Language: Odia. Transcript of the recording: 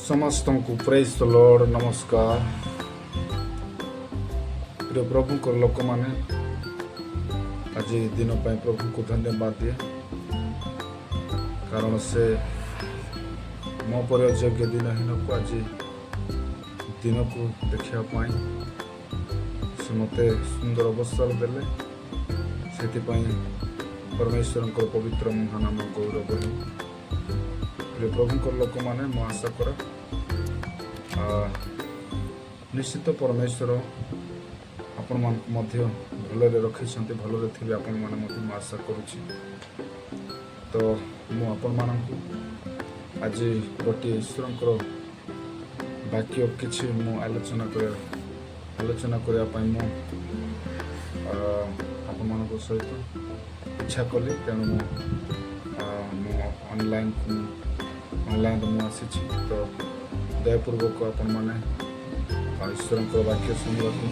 ସମସ୍ତଙ୍କୁ ପ୍ରେଜ୍ ଦ ଲର୍ଡ ନମସ୍କାର। ପ୍ରିୟ ପ୍ରଭୁଙ୍କ ଲୋକମାନେ, ଆଜି ଦିନ ପାଇଁ ପ୍ରଭୁଙ୍କୁ ଧନ୍ୟବାଦ ଦିଏ, କାରଣ ସେ ମୋ ପରି ଅଯୋଗ୍ୟ ଦିନହୀନକୁ ଆଜି ଦିନକୁ ଦେଖିବା ପାଇଁ ସେ ମୋତେ ସୁନ୍ଦର ଅବସର ଦେଲେ। ସେଥିପାଇଁ ପରମେଶ୍ୱରଙ୍କର ପବିତ୍ର ମହାନାମ ଗୌରବ ହିଁ। ପ୍ରିୟ ପ୍ରଭୁଙ୍କ ଲୋକମାନେ, ମୁଁ ଆଶା କରେ ନିଶ୍ଚିତ ପରମେଶ୍ୱର ଆପଣମାନଙ୍କୁ ମଧ୍ୟ ଭଲରେ ରଖିଛନ୍ତି, ଭଲରେ ଥିବେ ଆପଣମାନେ ମଧ୍ୟ ମୁଁ ଆଶା କରୁଛି। ତ ମୁଁ ଆପଣମାନଙ୍କୁ ଆଜି ଗୋଟିଏ ଈଶ୍ୱରଙ୍କର ବାକ୍ୟ କିଛି ମୁଁ ଆଲୋଚନା କରିବା ପାଇଁ ମୁଁ ଆପଣମାନଙ୍କ ସହିତ ଇଚ୍ଛା କଲି। ତେଣୁ ମୁଁ ଅନଲାଇନ୍ରେ ମୁଁ ଆସିଛି। ତ ଦୟାପୂର୍ବକ ଆପଣମାନେ ଈଶ୍ୱରଙ୍କର ବାକ୍ୟ ଶୁଣିବାକୁ